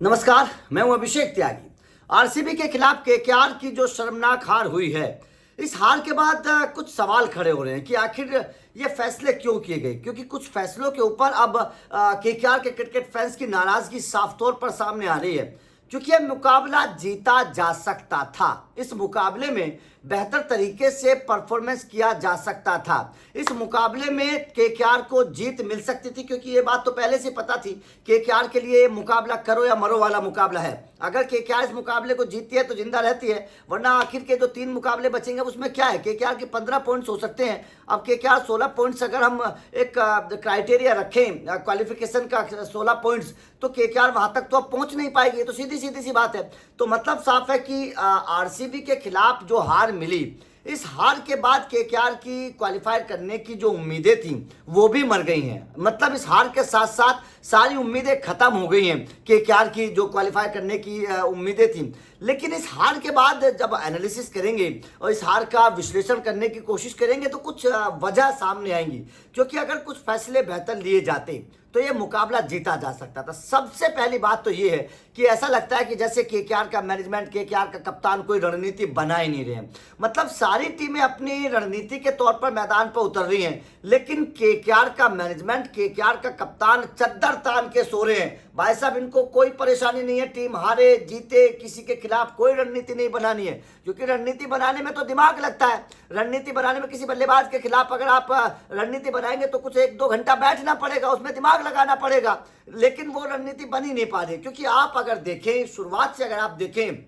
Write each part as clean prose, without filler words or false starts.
नमस्कार, मैं हूं अभिषेक त्यागी। आरसीबी के खिलाफ केकेआर की जो शर्मनाक हार हुई है, इस हार के बाद कुछ सवाल खड़े हो रहे हैं कि आखिर ये फैसले क्यों किए गए। क्योंकि कुछ फैसलों के ऊपर अब केकेआर के क्रिकेट फैंस की नाराजगी साफ तौर पर सामने आ रही है। क्योंकि यह मुकाबला जीता जा सकता था, इस मुकाबले में बेहतर तरीके से परफॉर्मेंस किया जा सकता था, इस मुकाबले में केकेआर को जीत मिल सकती थी। क्योंकि ये बात तो पहले से पता थी, केकेआर के लिए मुकाबला करो या मरो वाला मुकाबला है। अगर केकेआर इस मुकाबले को जीतती है तो जिंदा रहती है, वरना आखिर के जो 3 मुकाबले बचेंगे उसमें क्या है, केकेआर के 15 पॉइंट्स हो सकते हैं। अब केकेआर 16 पॉइंट्स, अगर हम एक क्राइटेरिया रखें क्वालिफिकेशन का 16 पॉइंट्स, तो केकेआर वहां तक तो अब पहुंच नहीं पाएगी। तो सीधी सीधी सी बात है। तो मतलब साफ है कि आरसीबी के खिलाफ जो हार मिली, इस हार के बाद केकेआर की क्वालिफाई करने की जो उम्मीदें थी वो भी मर गई हैं। मतलब इस हार के साथ साथ सारी उम्मीदें खत्म हो गई हैं। केकेआर की जो क्वालिफाई करने की उम्मीदें थी, लेकिन इस हार के बाद जब एनालिसिस करेंगे और इस हार का विश्लेषण करने की कोशिश करेंगे तो कुछ वजह सामने आएंगी। क्योंकि अगर कुछ फैसले बेहतर लिए जाते तो ये मुकाबला जीता जा सकता था। सबसे पहली बात तो ये है कि ऐसा लगता है कि जैसे केकेआर का मैनेजमेंट, केकेआर का कप्तान कोई रणनीति बना ही नहीं रहे हैं। मतलब सारी टीमें अपनी रणनीति के तौर पर मैदान पर उतर रही हैं, लेकिन केकेआर का मैनेजमेंट, केकेआर का कप्तान चद्दर तान के सो रहे हैं। भाई साहब, इनको कोई परेशानी नहीं है, टीम हारे जीते किसी के खिलाफ कोई रणनीति नहीं बनानी है। क्योंकि रणनीति बनाने में तो दिमाग लगता है। रणनीति बनाने में किसी बल्लेबाज के खिलाफ अगर आप रणनीति बनाएंगे तो कुछ 1-2 घंटा बैठना पड़ेगा, उसमें दिमाग लगाना पड़ेगा। लेकिन वो रणनीति बन ही नहीं पा रही। क्योंकि आप अगर देखें, शुरुआत से अगर आप देखें,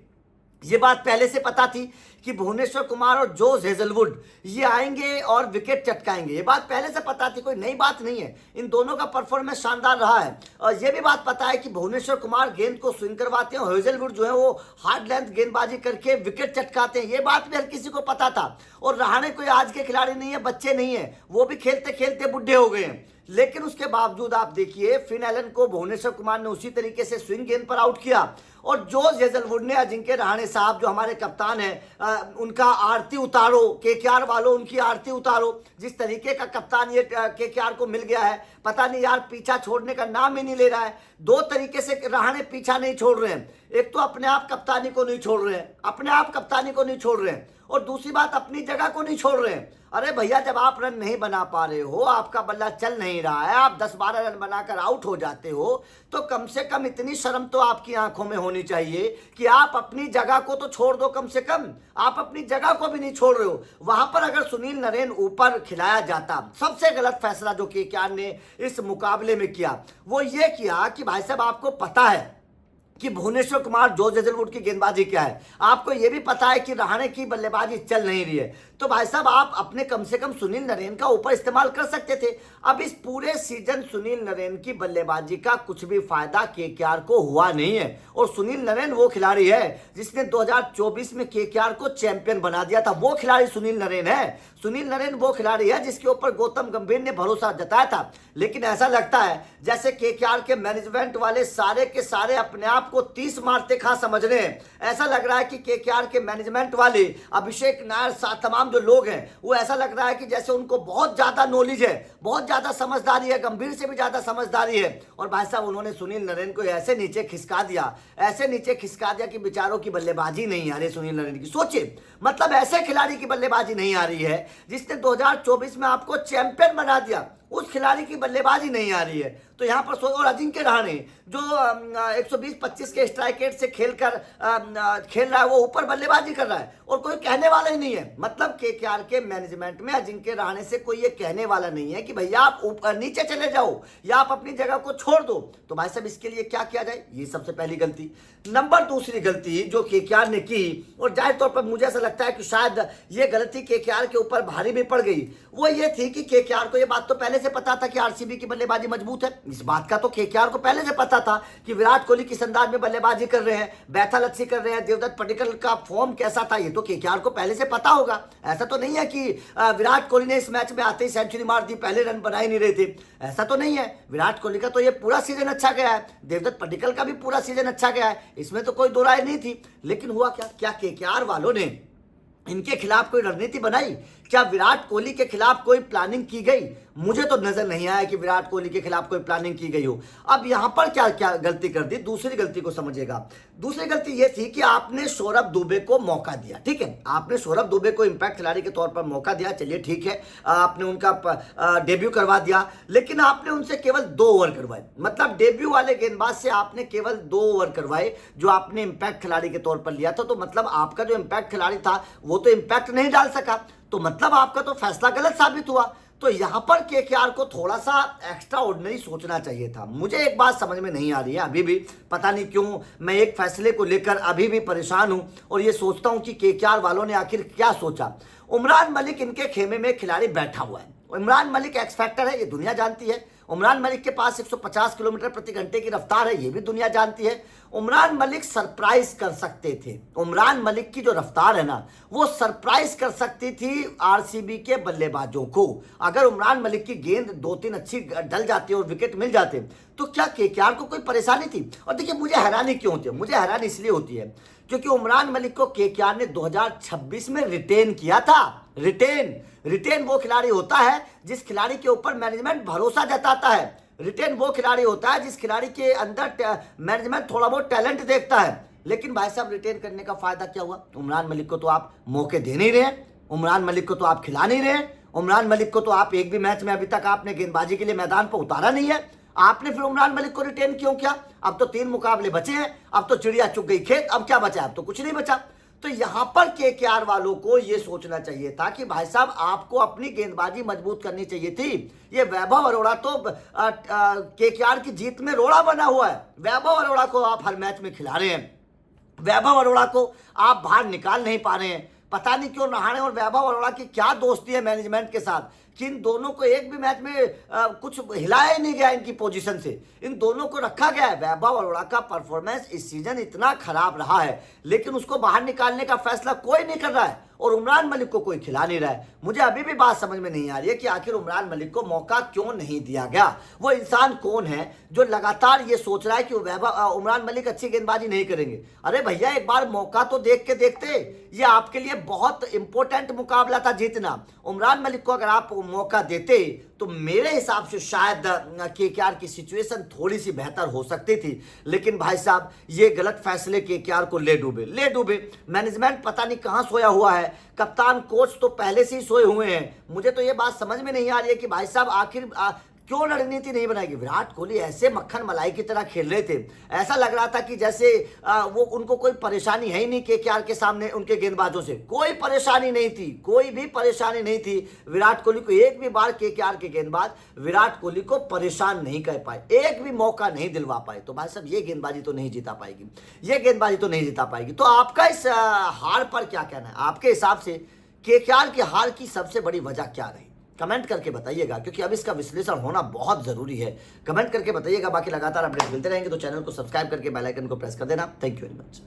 ये बात पहले से पता थी कि भुवनेश्वर कुमार और जोस हेजलवुड ये आएंगे और विकेट चटकाएंगे। ये बात पहले से पता थी, कोई नई बात नहीं है। इन दोनों का परफॉर्मेंस शानदार रहा है। और ये भी बात पता है कि भुवनेश्वर कुमार गेंद को स्विंग करवाते हैं और हेजलवुड जो है वो हार्ड लेंथ गेंदबाजी करके विकेट चटकाते हैं। ये बात भी हर किसी को पता था। और रहाणे कोई आज के खिलाड़ी नहीं है, बच्चे नहीं है, वो भी खेलते खेलते बुढ़े हो गए हैं। लेकिन उसके बावजूद आप देखिए, फिन एलन को भुवनेश्वर कुमार ने उसी तरीके से स्विंग गेंद पर आउट किया। और जोस हेजलवुड ने अजिंक्य रहाणे साहब जो हमारे कप्तान हैं, उनका आरती उतारो, केकेआर वालों उनकी आरती उतारो। जिस तरीके का कप्तान ये केकेआर को मिल गया है, पता नहीं यार, पीछा छोड़ने का नाम ही नहीं ले रहा है। 2 तरीके से रहाणे पीछा नहीं छोड़ रहे हैं। एक तो अपने आप कप्तानी को नहीं छोड़ रहे हैं, अपने आप कप्तानी को नहीं छोड़ रहे हैं, और दूसरी बात अपनी जगह को नहीं छोड़ रहे हैं। अरे भैया, जब आप रन नहीं बना पा रहे हो, आपका बल्ला चल नहीं रहा है, आप 10-12 रन बनाकर आउट हो जाते हो, तो कम से कम इतनी शर्म तो आपकी आंखों में होनी चाहिए कि आप अपनी जगह को तो छोड़ दो। कम से कम आप अपनी जगह को भी नहीं छोड़ रहे हो। वहां पर अगर सुनील नरेन ऊपर खिलाया जाता, सबसे गलत फैसला जो केकेआर ने इस मुकाबले में किया वो ये किया कि भाई साहब, आपको पता है कि भुवनेश्वर कुमार, जोस हेजलवुड की गेंदबाजी क्या है, आपको यह भी पता है कि रहाणे की बल्लेबाजी चल नहीं रही है, तो भाई साहब आप अपने कम से कम सुनील नरेन का ऊपर इस्तेमाल कर सकते थे। अब इस पूरे सीजन सुनील नरेन की बल्लेबाजी का कुछ भी फायदा केकेआर को हुआ नहीं है। और सुनील नरेन वो खिलाड़ी है जिसने 2024 में केकेआर को चैंपियन बना दिया था। वो खिलाड़ी सुनील नरेन है। सुनील नरेन वो खिलाड़ी है जिसके ऊपर गौतम गंभीर ने भरोसा जताया था। लेकिन ऐसा लगता है जैसे केकेआर के मैनेजमेंट वाले सारे के सारे अपने आप को 30 मारते खा समझ रहे हैं। ऐसा लग रहा है कि केकेआर के मैनेजमेंट वाले, अभिषेक नायर, तमाम जो लोग हैं, वो ऐसा लग रहा है कि जैसे उनको बहुत ज्यादा नॉलेज है, बहुत ज्यादा समझदारी है, गंभीर से भी ज्यादा समझदारी है। और भाई साहब, उन्होंने सुनील नरेन को ऐसे नीचे खिसका दिया, ऐसे नीचे खिसका दिया कि बेचारों की बल्लेबाजी नहीं आ रही सुनील नरेन की। सोचिए, मतलब ऐसे खिलाड़ी की बल्लेबाजी नहीं आ रही है जिसने 2024 में आपको चैंपियन बना दिया, उस खिलाड़ी की बल्लेबाजी नहीं आ रही है। तो यहाँ पर और अजिंक्य रहाणे जो 120-25 के स्ट्राइक रेट से खेलकर खेल रहा है, वो ऊपर बल्लेबाजी कर रहा है और कोई कहने वाला ही नहीं है। मतलब केकेआर के मैनेजमेंट में अजिंक्य रहाणे से कोई ये कहने वाला नहीं है कि भैया आप ऊपर नीचे चले जाओ या आप अपनी जगह को छोड़ दो। तो भाई साहब, इसके लिए क्या किया जाए, ये सबसे पहली गलती। नंबर दूसरी गलती जो केकेआर ने की, और जाहिर तौर पर मुझे ऐसा लगता है कि शायद ये गलती केकेआर के ऊपर भारी भी पड़ गई, वो ये थी कि केकेआर को ये बात तो पहले से पता था कि आरसीबी की बल्लेबाजी मजबूत है। इस बात का तो केकेआर को पहले से पता था कि विराट कोहली किस अंदाज में बल्लेबाजी कर रहे हैं, बैथल अच्छी कर रहे हैं, देवदत्त पडिक्कल का फॉर्म कैसा था, ये तो केकेआर को पहले से पता होगा। ऐसा तो नहीं है कि विराट कोहली ने इस मैच में आते ही सेंचुरी मार दी, पहले रन बना ही नहीं रहे थे। ऐसा तो नहीं है। विराट कोहली का तो ये पूरा सीजन अच्छा गया है, देवदत्त पडिक्कल का भी पूरा सीजन अच्छा गया है, इसमें तो कोई दो राय नहीं थी। लेकिन हुआ क्या, केकेआर वालों ने इनके खिलाफ कोई रणनीति बनाई? क्या विराट कोहली के खिलाफ कोई प्लानिंग की गई? मुझे तो नजर नहीं आया कि विराट कोहली के खिलाफ कोई प्लानिंग की गई हो। अब यहां पर क्या क्या गलती कर दी, दूसरी गलती को समझिएगा। दूसरी गलती यह थी कि आपने सौरभ दुबे को मौका दिया, ठीक है, आपने सौरभ दुबे को इंपैक्ट खिलाड़ी के तौर पर मौका दिया, चलिए ठीक है, आपने उनका डेब्यू करवा दिया, लेकिन आपने उनसे केवल 2 ओवर करवाए। मतलब डेब्यू वाले गेंदबाज से आपने केवल 2 ओवर करवाए जो आपने इंपैक्ट खिलाड़ी के तौर पर लिया था। तो मतलब आपका जो इंपैक्ट खिलाड़ी था वो तो इंपैक्ट नहीं डाल सका, तो मतलब आपका तो फैसला गलत साबित हुआ। तो यहां पर केकेआर को थोड़ा सा एक्स्ट्रा ऑर्डिनरी सोचना चाहिए था। मुझे एक बात समझ में नहीं आ रही है अभी भी, पता नहीं क्यों मैं एक फैसले को लेकर अभी भी परेशान हूं और ये सोचता हूं कि केकेआर वालों ने आखिर क्या सोचा। उमरान मलिक इनके खेमे में खिलाड़ी बैठा हुआ है, इमरान मलिक एक्स फैक्टर है, ये दुनिया जानती है। उमरान मलिक के पास 150 किलोमीटर प्रति घंटे की रफ्तार है, ये भी दुनिया जानती है। उमरान मलिक सरप्राइज कर सकते थे, उमरान मलिक की जो रफ्तार है ना वो सरप्राइज कर सकती थी आरसीबी के बल्लेबाजों को। अगर उमरान मलिक की गेंद 2-3 अच्छी डल जाती और विकेट मिल जाते तो क्या केकेआर को कोई परेशानी थी? और देखिए मुझे हैरानी क्यों होती है, मुझे हैरानी इसलिए होती है क्योंकि उमरान मलिक को केकेआर ने 2026 में रिटेन किया था। रिटेन वो खिलाड़ी होता है जिस खिलाड़ी के ऊपर मैनेजमेंट भरोसा जताता है। रिटेन वो खिलाड़ी होता है जिस खिलाड़ी के अंदर मैनेजमेंट थोड़ा बहुत टैलेंट देखता है। लेकिन भाई साहब रिटेन करने का फायदा क्या हुआ? उमरान मलिक को तो आप मौके दे नहीं रहे, उमरान मलिक को तो आप खिला नहीं रहे, उमरान मलिक को तो आप एक भी मैच में अभी तक आपने गेंदबाजी के लिए मैदान पर उतारा नहीं है। आपने फिर उमरान मलिक को रिटेन क्यों किया? अब तो 3 मुकाबले बचे हैं, अब तो चिड़िया चुग गई खेत, अब क्या बचा? अब तो कुछ नहीं बचा। तो यहां पर केकेआर वालों को यह सोचना चाहिए था कि भाई साहब आपको अपनी गेंदबाजी मजबूत करनी चाहिए थी। ये वैभव अरोड़ा तो केकेआर की जीत में रोड़ा बना हुआ है। वैभव अरोड़ा को आप हर मैच में खिला रहे हैं, वैभव अरोड़ा को आप बाहर निकाल नहीं पा रहे हैं। पता नहीं क्यों रहाणे और वैभव अरोड़ा की क्या दोस्ती है मैनेजमेंट के साथ कि इन दोनों को एक भी मैच में कुछ हिलाया ही नहीं गया इनकी पोजीशन से, इन दोनों को रखा गया है। वैभव अरोड़ा का परफॉर्मेंस इस सीजन इतना खराब रहा है लेकिन उसको बाहर निकालने का फैसला कोई नहीं कर रहा है और उमरान मलिक को कोई खिला नहीं रहा है। मुझे अभी भी बात समझ में नहीं आ रही है कि आखिर उमरान मलिक को मौका क्यों नहीं दिया गया। वो इंसान कौन है जो लगातार ये सोच रहा है कि उमरान मलिक अच्छी गेंदबाजी नहीं करेंगे? अरे भैया एक बार मौका तो देख के देखते, ये आपके लिए बहुत इंपॉर्टेंट मुकाबला था जीतना। उमरान मलिक को अगर आप मौका देते तो मेरे हिसाब से शायद केकेआर की सिचुएशन थोड़ी सी बेहतर हो सकती थी। लेकिन भाई साहब ये गलत फैसले केकेआर को ले डूबे। मैनेजमेंट पता नहीं कहां सोया हुआ है, कप्तान कोच तो पहले से ही सोए हुए हैं। मुझे तो ये बात समझ में नहीं आ रही है कि भाई साहब आखिर क्यों रणनीति नहीं बनाएगी। विराट कोहली ऐसे मक्खन मलाई की तरह खेल रहे थे, ऐसा लग रहा था कि जैसे वो उनको कोई परेशानी है ही नहीं। केकेआर के सामने उनके गेंदबाजों से कोई परेशानी नहीं थी, कोई भी परेशानी नहीं थी। विराट कोहली को एक भी बार केकेआर के गेंदबाज विराट कोहली को परेशान नहीं कर पाए, एक भी मौका नहीं दिलवा पाए। तो भाई साहब ये गेंदबाजी तो नहीं जीता पाएगी, ये गेंदबाजी तो नहीं जीता पाएगी। तो आपका इस हार पर क्या कहना है? आपके हिसाब से केकेआर की हार की सबसे बड़ी वजह क्या रही? कमेंट करके बताइएगा क्योंकि अब इसका विश्लेषण होना बहुत जरूरी है। कमेंट करके बताइएगा। बाकी लगातार अपडेट मिलते रहेंगे तो चैनल को सब्सक्राइब करके बेल आइकन को प्रेस कर देना। Thank you very much.